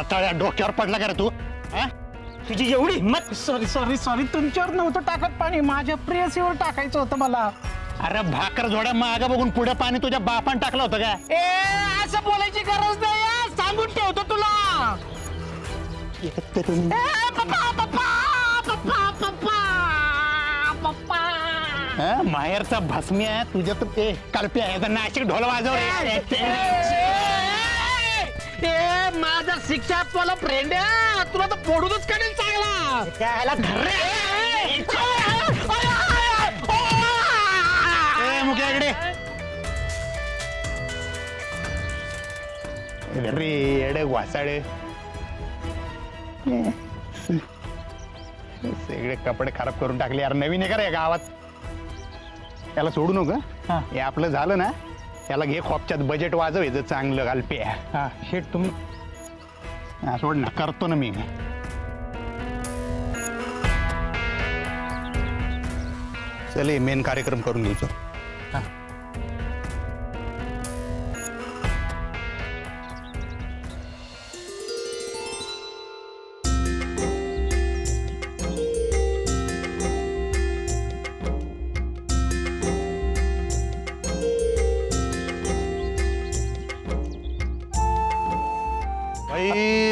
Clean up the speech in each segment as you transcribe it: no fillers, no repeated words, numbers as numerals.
रताळ्या डोक्यावर पडला का रे तू? हा? तुझी एवढी हिंमत? सॉरी सॉरी सॉरी, तुमच्यावर नव्हतं टाकत पाणी, माझ्या प्रेयसीवर टाकायचं होतं मला. अरे भाकर जोड्या मागा बघून पुढे पाणी तुझ्या बापान टाकलं होतं का? ए असं बोलायची गरज नाही हा. सांगून ठेवतो तुला. ए, पप्पा पप्पा पप्पा पप्पा पप्पा. हा? माहेरचा भस्मी आहे तुझ्या तर ते कल्पी आहे नाशिक ढोल वाजव ए माझा शिक्षा तुला फ्रेंड आहे, तुला तर फोडूनच काढेल चांगला. मुख्याकडे रे येडे वासाडे सगळे कपडे खराब करून टाकले यार. नवीन आहे का रे गावात? याला सोडू नका. हे आपलं झालं ना, त्याला घे खोपच्यात बजेट वाजव हे चांगलं घालपे. हा शेट तुम्ही सोड ना, करतो ना मी. चल मेन कार्यक्रम करून घ्यायचो.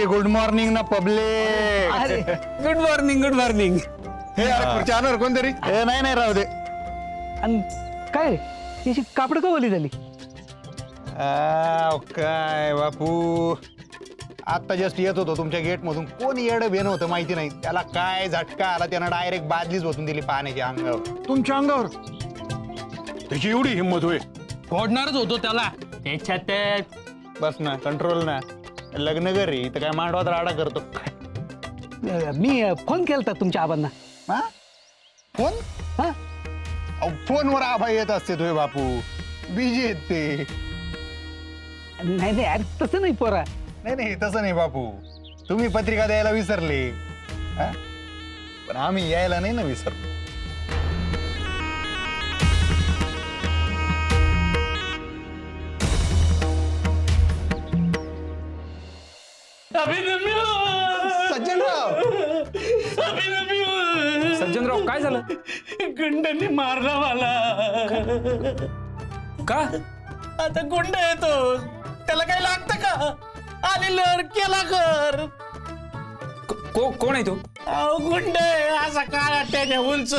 गुड मॉर्निंग ना पब्लिक. अरे गुड मॉर्निंग गुड मॉर्निंग. हे खुर्ची आणणार कोणतरी? नाही नाही राहू दे. आणि काय त्याची कापड कवली झाली? काय बापू, आता जस्ट येत होतो तुमच्या गेट मधून, कोण येडं बेन होतं माहिती नाही. त्याला काय झटका आला, त्यानं डायरेक्ट बादलीच बसून दिली पाण्याच्या अंगावर. तुमच्या अंगावर त्याची एवढी हिंमत होय? फोडणारच होतो त्याला त्याच्यात. बस ना, कंट्रोल ना. लग्न घरी इथं काय मांडवात राडा करतो. मी फोन केलता तुमच्या आबांना. हा? फोन? हा फोनवर आभा येत असते तुझे बापू, बिजी आहेत ते. नाही नाही अरे तसं नाही पोरा. नाही नाही तसं नाही बापू, तुम्ही पत्रिका द्यायला विसरले हा? पण आम्ही यायला नाही ना विसरलो. सज्जनराव काय झालं? गुंडांनी मारला मला. का? आता गुंड येतो, त्याला काही लागतं का? आली लर केला कर. कोण आहे तो? गुंड आहे असा काळा त्याने उंच.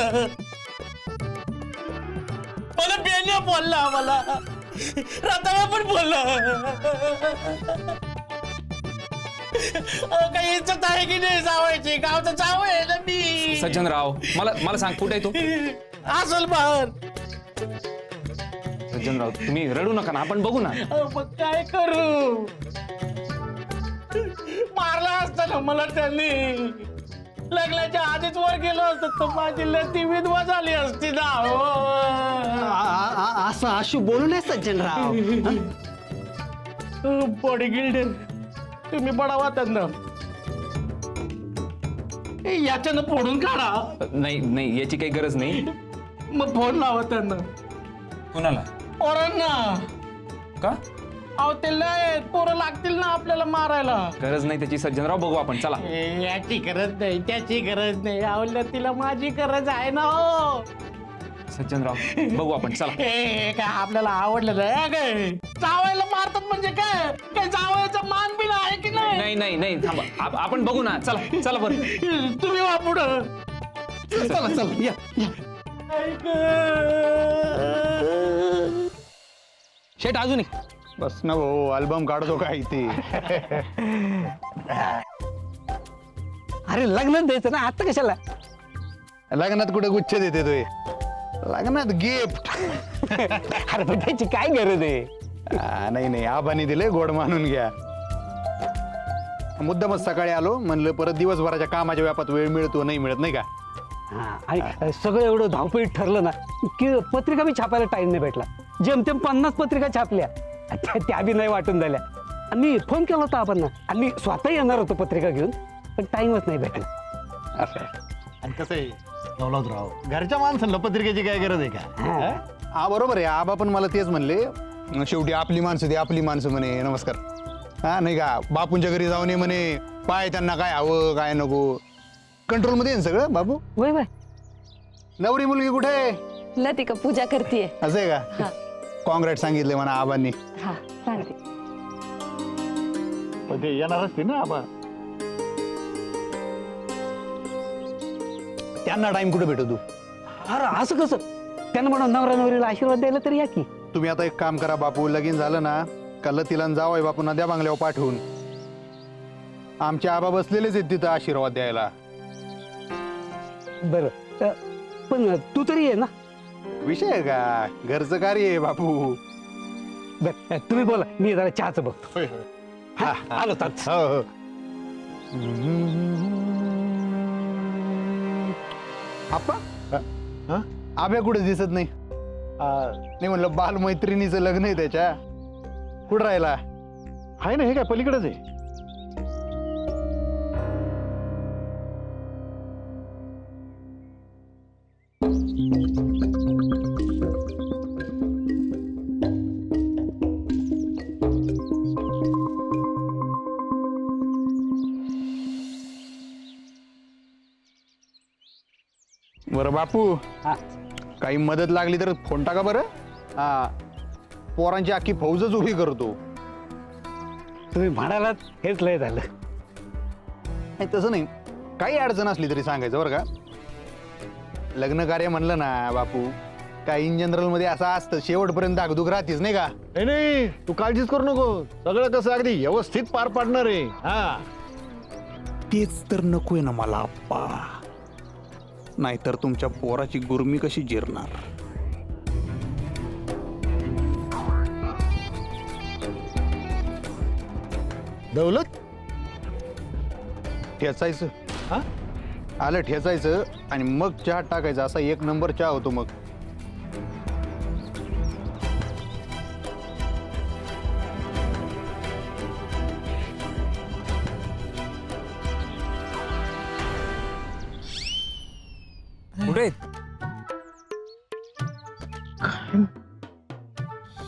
मला बेन्या बोलला, मला रताळा पण बोलला. काही इज्जत आहे की नाही जावायची? गावचं जाव आहे ना मी. सज्जनराव मला सांग कुठे आहे तो? असल बाहेर. सज्जनराव तुम्ही रडू नका ना, आपण बघू ना. मग काय करू? मारला असता ना मला त्यांनी. लग्नाच्या आधीच वर गेलो असत तर माझी लती विधवा झाली असती ना. असं आशू बोलू नये सज्जनराव. बॉडी गिल्डर तुम्ही बडावा त्यांना. याच्यानं फोडून काढा. नाही नाही याची काही गरज नाही. मग फोन लावा त्यांना. कुणाला? पोरांना. का? अहो ते लय पोरं लागतील ना आपल्याला मारायला. गरज नाही त्याची सज्जनराव, बघू आपण चला. याची गरज नाही, त्याची गरज नाही. आवडलं तिला माझी गरज आहे ना. हो सज्जनराव बघू आपण चला. हे काय आपल्याला आवडलं नाही काय? जावायला मारतात म्हणजे काय? काय जावायचा मान बिन आहे की नाही? नाही नाही नाही थांबा, आपण बघू ना. चला चला बरं. तुम्ही वा पुढं. चला चला या या. शेट अजून एक. बस ना भाऊ, अल्बम काढतो काय ते. अरे लग्नात द्यायचं ना, आता कशाला? लग्नात कुठे गुच्छ देते तोय? लग्नात गिफ्ट. अरे पण त्याची काय गरज आहे? नाही नाही, आबानी दिले, गोड मानून घ्या. मुद्दामच सकाळी आलो, म्हणलं परत दिवसभराच्या कामाच्या व्यापात वेळ मिळतो नाही मिळत नाही का. आणि सगळं एवढं धावपळीत ठरलं ना की पत्रिका बी छापायला टाइम नाही भेटला. जेमतेम 50 पत्रिका छापल्या, त्या बी नाही वाटून झाल्या. आणि मी फोन केला होता आपण, आणि मी स्वतः येणार होतो पत्रिका घेऊन, पण टाइमच नाही भेटला. असं आणि कसं आहे राव, घरच्या माणसाला पत्रिकेची काय गरज आहे का? हा बरोबर आहे. आबा पण मला तेच म्हणले, शेवटी आपली माणसं दे, आपली माणसं म्हणे. नमस्कार. हा नाही का बापूंच्या घरी जाऊन ये म्हणे पाय त्यांना काय हवं काय नको कंट्रोल मध्ये आहे ना सगळं बापू. वय वय नवरी मुलगी कुठे आहे? लतिका पूजा करतीये. असं आहे हा. का? कॉंग्रॅट सांगितले म्हणा आबांनी. हा सांगते. ते येणार असते ना आबा. त्यांना टाइम कुठे भेटतो? अरे असं कसं त्यांना म्हणा नवरा नवरीला आशीर्वाद द्यायला तरी या की. तुम्ही आता एक काम करा बापू, लगीन झालं ना का लतीला जावय बापू नद्या बांगल्यावर पाठवून. आमचे आबा बसलेलेच आहेत तिथं आशीर्वाद द्यायला. बरं पण तू तरी ये ना. विषय आहे का? घरचं कार्य आहे बापू. बर तुम्ही बोला मी जरा चहाचं बघतो. हा, आलो ताच. हो हो. आप्पा आब्या कुठे दिसत नाही. नाही म्हणलं बालमैत्रिणीचं लग्न आहे त्याच्या. कुठं राहिला? आहे ना, हे काय पलीकडेच आहे. बरं बापू, हा. काही मदत लागली तर फोन टाका बरं. हा, पोरांची अख्खी फौजच उभी करतो. तुम्ही म्हणालात हेच लय झालं. नाही तसं नाही, काही अडचण असली तरी सांगायचं बरं का. लग्न कार्य म्हणलं ना बापू, काय इन जनरल मध्ये असं असतं शेवटपर्यंत धाकधूक राहतीच नाही का. नाही तू काळजीच करू नको, सगळं कसं अगदी व्यवस्थित पार पाडणार आहे. हा तेच तर नकोय ना मला आप्पा. नाहीतर तुमच्या पोराची गुरमी कशी जिरणार. दौलत ठेचायचं. हा? आलं ठेचायचं आणि मग चहा टाकायचा. असा एक नंबर चहा होतो मग. कुठे आहेत?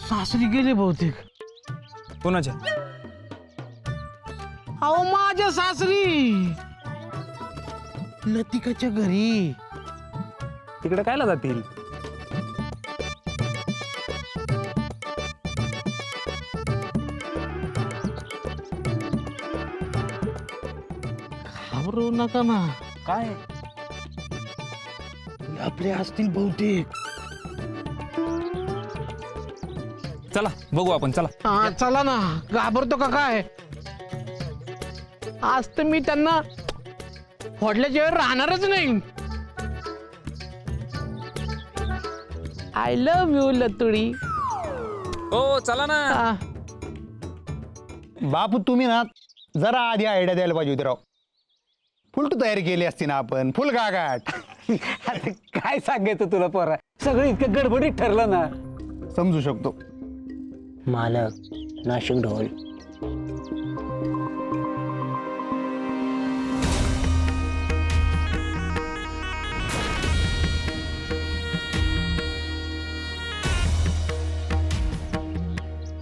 सासरी गेले बहुतेक. कोणाच्या? अहो माझ्या सासरी लतिकाच्या घरी. तिकडे कायला जातील? घाबरवू नका ना. काय? आपले असतील बहुतेक. चला बघू आपण, चला. हा चला ना, घाबरतो का काय? आज तर मी त्यांना फोडल्याच्या वेळ राहणारच नाही. आय लव्ह यू लतुडी. हो चला ना. हा. बापू तुम्ही ना जरा आधी आयडिया द्यायला पाहिजे होती राव. फुलटू तयारी केली असती ना आपण. फुल गागाट. अरे काय सांगायचं तुला पोरा, सगळं इतकं गडबडीत ठरलं ना. समजू शकतो. मालक नाशिक ढोल.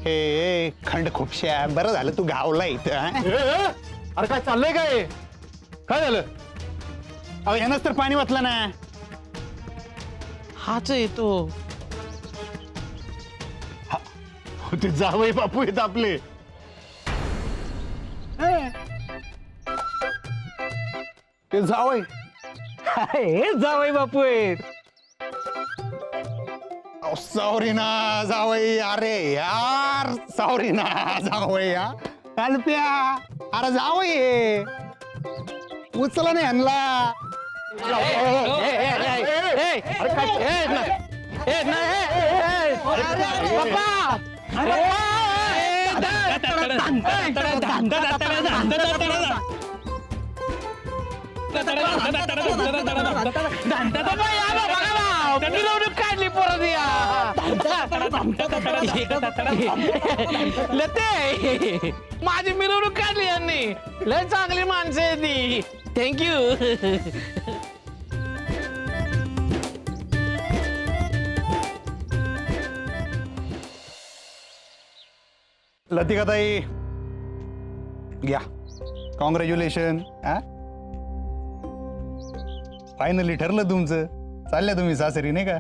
हे खंड खूपशा बरं झालं तू गावला इथं. हा? अरे काय चाललंय काय? काय झालं? अहो यानंच तर पाणी वाचलं ना. हाच येतो. ते जावई बापू आहेत आपले. ते जावय. हे जावई बापू आहेत. सॉरी ना जावई. अरे यार सॉरी ना जावई. या कालप्या. अरे जावई उचला नाही आणला. मिरवणूक काढली परत लते. माझी मिरवणूक काढली यांनी. लय चांगली माणसं आहे ती. थँक्यू. लतिकाताई घ्या कॉंग्रॅच्युलेशन. फायनली ठरलं तुमचं, चालल्या तुम्ही सासरी नाही का?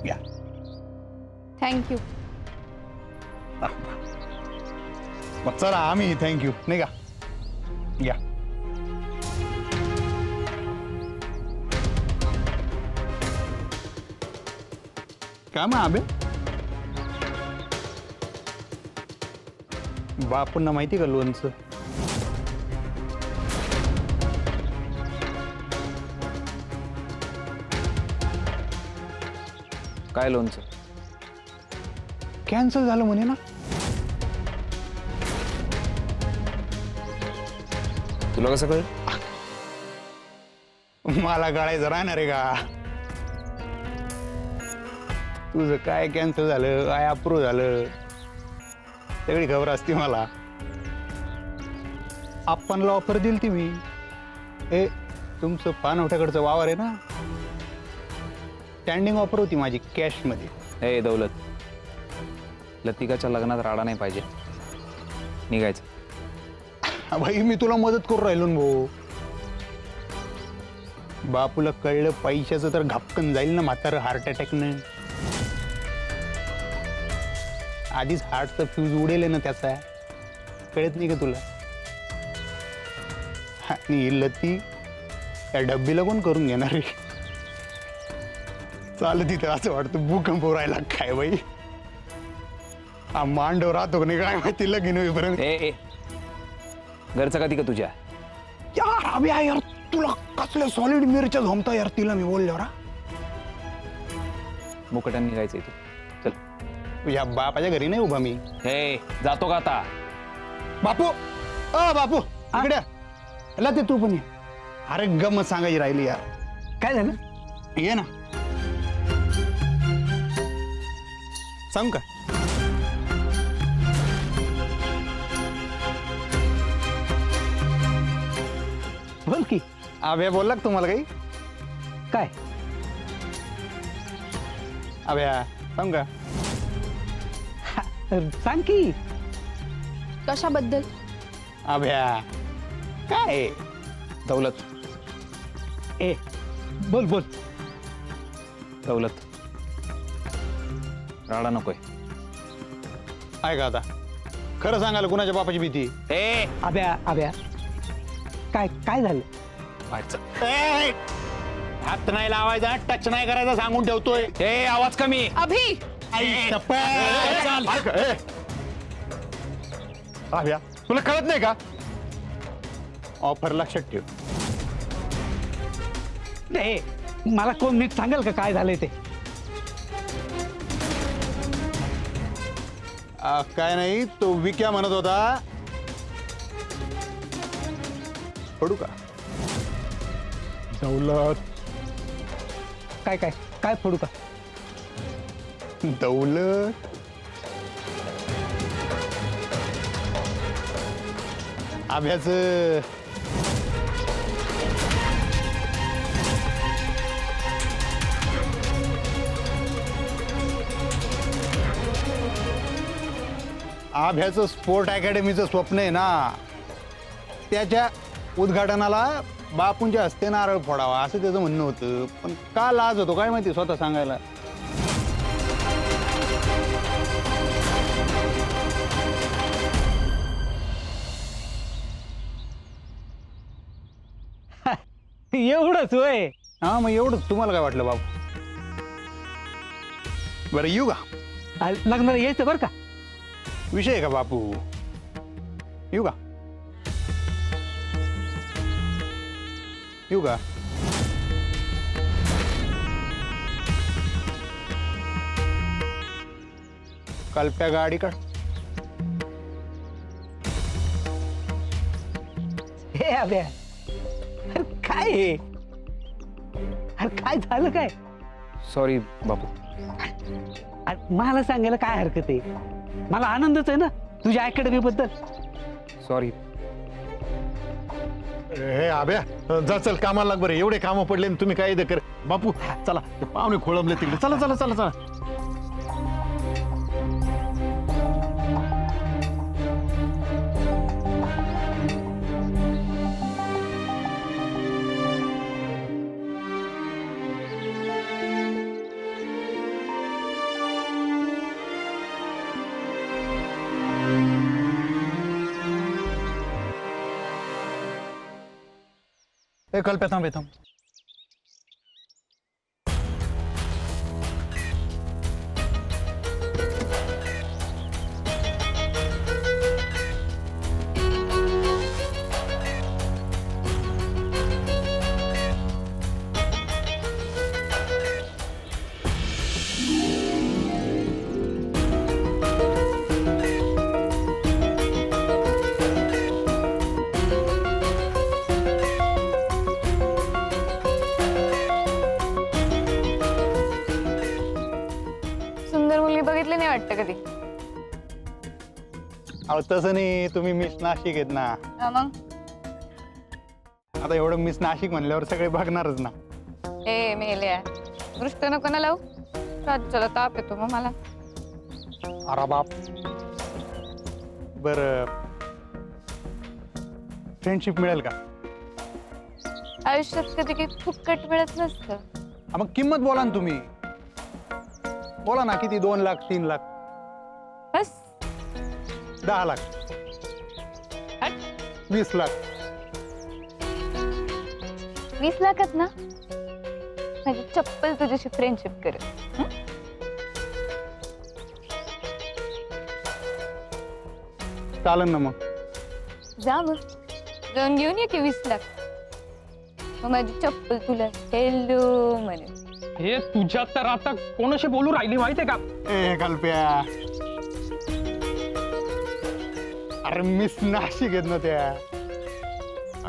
घ्या. थँक्यू. मग चला आम्ही थँक्यू नाही का? घ्या. का मग आबे बापूंना माहिती का लोणचं? काय लोणचं? कॅन्सल झालं म्हणे ना. तुला कसं कळलं? मला कळायचं राहणार आहे का? तुझं काय कॅन्सल झालं, काय अप्रूव्ह झालं, सगळी खबर असते मला. आपणला ऑफर दिली ती मी. हे तुमचं पानवठ्याकडचं वावर आहे ना, स्टँडिंग ऑफर होती माझी कॅशमध्ये. हे दौलत, लतिकाच्या लग्नात राडा नाही पाहिजे, निघायचं. भाई मी तुला मदत करू राहिलो ना भाऊ. बापूला कळलं पैशाचं तर घापकन जाईल ना म्हातारं हार्ट अटॅकनं. आधीच हार्टचं फ्यूज उडेल ना त्याचा, कळत नाही का तुला? आणि ही लती त्या डब्बीला कोण करून घेणार आहे? चालत तिथं असं वाटतं भूकंप राहिला काय बाई. हा मांडव राहतो का नाही काय माहिती लगीन होईपर्यंत. ए घरचं का ती का तुझ्या? यार अबे यार तुला कसल्या सॉलिड मिरच्या झोमता यार तिला मी बोलल्यावर. मुकट्याने निघायचं इथं. चल. तुझ्या बापाच्या घरी नाही उभा मी. हे जातो का आता? बापू बापू इकडे ला ते तू पण ये. अरे गमत सांगायची राहिली यार. काय झालं? ये ना. सांग का? बोल की. अभ्या बोलला का तुम्हाला काही? काय? अभ्या सांग का? सांग की. कशाबद्दल? अभ्या काय? दौलत, ए बोल बोल. दौलत, राडा नकोय. आहे का आता? खरं सांगायला कुणाच्या बापाची भीती? ए आब्या आब्या काय काय झालं? हात नाही लावायचा, टच नाही करायचा सांगून ठेवतोय. ए आवाज कमी. अभि अभ्या तुला कळत नाही का? ऑफर लक्षात ठेव. ए मला कोण नीट सांगेल का काय झालंय ते? काय नाही तो विक्या म्हणत होता. पडू का? दौलत काय काय काय फोडू का? दौलत अभ्याच आभ्याचं स्पोर्ट अकॅडमीचं स्वप्न आहे ना, त्याच्या उद्घाटनाला बापूंच्या हस्ते नारळ फोडावा असं त्याचं म्हणणं होतं. पण का लाज होतो काय माहिती स्वतः सांगायला. एवढंच होय? हा मग एवढंच. तुम्हाला काय वाटलं बाबू? बरं येऊ का? लग्नाला यायचं बरं का? विषय आहे का बापू? येऊ का? येऊ का? कल्प्या गाडी काढ. हे आब्या अरे काय हे? अरे काय झालं काय? सॉरी बापू. अरे मला सांगायला काय हरकत आहे? मला आनंदच आहे ना तुझ्या अकॅडमी बद्दल. सॉरी. हे अभ्या जा चल कामाला लाग बरं. एवढे कामं पडले आणि तुम्ही काय इथं कर. बापू चला ते पाहुणे खोळंबले तिकडे. चला चला चला चला. ए कल्प्या थांब थांब. सुंदर मुलगी बघितली नाही वाटतं कधी. अहो तसं नाही, तुम्ही मिस नाशिक आहेत ना. मग आता एवढं मिस नाशिक म्हणल्यावर सगळे बघणारच ना. ए मेल्या दृष्ट नको ना लावू. राज्याला ताप येतो मग मला. अरे बाप. बर फ्रेंडशिप मिळेल का? आयुष्यात कधी काही फुकट मिळत नसतं. हा, मग किंमत बोला ना तुम्ही. बोला ना, किती? 2 लाख, 3 लाख, बस 10 लाख, 20 लाख. 20 लाखात ना माझी चप्पल तुझ्याशी फ्रेंडशिप करेल. चालेल ना मग. जा मग जाऊन घेऊन ये की 20 लाख. मग माझी चप्पल तुला हेल्लो म्हणेल. हे तुझ्या तर आता कोणाशी बोलू राहिली माहितीये का? ए कल्प्या, अरे मिस नाशिक आहेत ना त्या.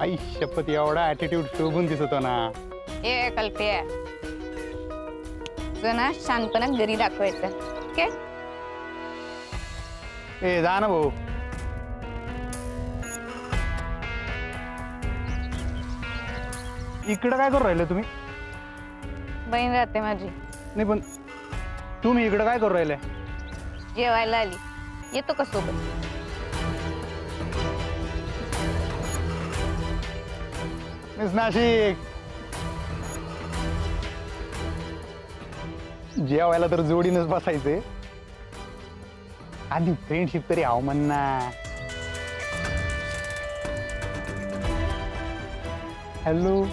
आई शपथ, एवढा ऍटिट्यूड शोभून दिसतो ना. ए कल्प्या, तुझं ना शानपणा घरी दाखवायचा. ओके ए जा ना भाऊ. इकडं काय करू राहिले तुम्ही? बहीण राहते माझी. नाही पण तुम्ही इकडं काय करू राहिले? जेवायला आली. येतो का सोबत? मिस नाशिक, जेवायला तर जोडीनच बसायचे. आधी फ्रेंडशिप तरी आव म्हणना. हॅलो.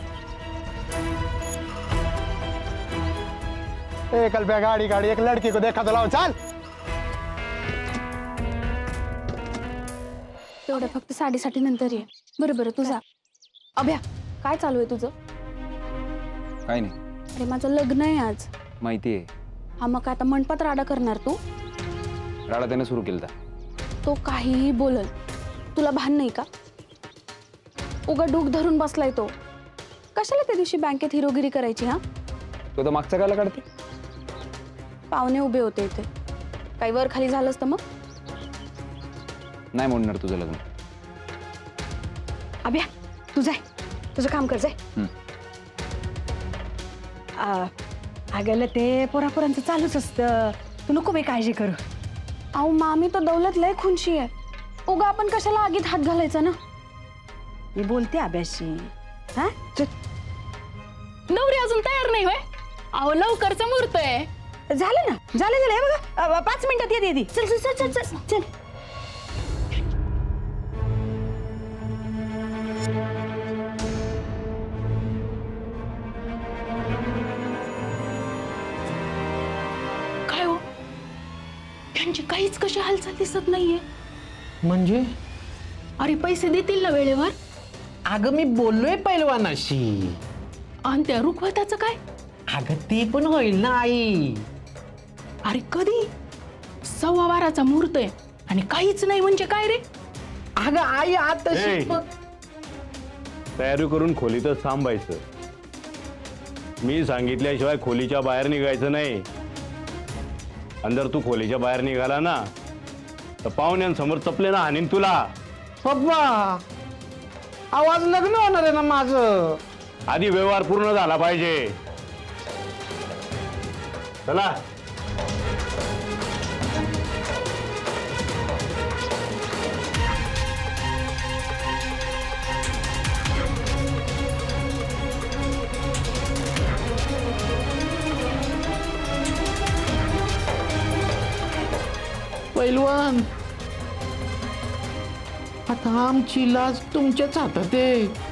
ए कल्प्या, गाडी गाडी, एक लड़की को देखा तो लाओ. चाल. तेवढं फक्त 7:30 नंतर ये. बरोबर तुझा. अभ्या, काय चालू आहे तुझं? काय नाही, अरे माझं लग्न आहे आज. माहितीये. हा मग आता मंडपात राडा करणार तू? राडा त्याने सुरू केला. तो काहीही बोलल, तुला भान नाही का? उगा डूक धरून बसलाय तो. कशाला त्या दिवशी बँकेत हिरोगिरी करायची? हा तो तर मागचा काला काढते. पाहुणे उभे होते इथे. काही वर खाली झालं असतं मग. नाही म्हणणार तुझं लग्न. अभ्या तू जाय, तुझं काम कर जाय. अगं ते पोरापोरांचं चालूच असतं. तू नको बाई काळजी करू. अहो मामी तो दौलत लय खुनशी आहे. उगा आपण कशाला आगीत हात घालायचा ना. मी बोलते अभ्याशी. हा नवरी अजून तयार नाही होय? अहो लवकरचा मुहूर्त आहे. झालं ना, झालं झालं. हे बघा 5 मिनिटात येते. चल चल चल चल चल चल. काय हो, त्यांची काहीच कशी हालचाल दिसत नाहीये. म्हणजे अरे पैसे देतील ना वेळेवर? अगं मी बोललोय पैलवानाशी. आणि त्या रुखवताचं काय? अगं ते पण होईल ना आई. अरे कधी? 12:15 मुहूर्त आहे आणि काहीच नाही म्हणजे काय रे? अगं आई आता ए. तयारी करून खोलीतच थांबायचं. मी सांगितल्याशिवाय खोलीच्या बाहेर निघायचं नाही. आणि जर तू खोलीच्या बाहेर निघाला ना तर पाहुण्यांसमोर चपले ना हाणीन तुला. पप्पा, आवाज लग्न होणार आहे ना माझं. आधी व्यवहार पूर्ण झाला पाहिजे. चला. पैलवान, आता आमची लाज तुमच्याच हातात आहे.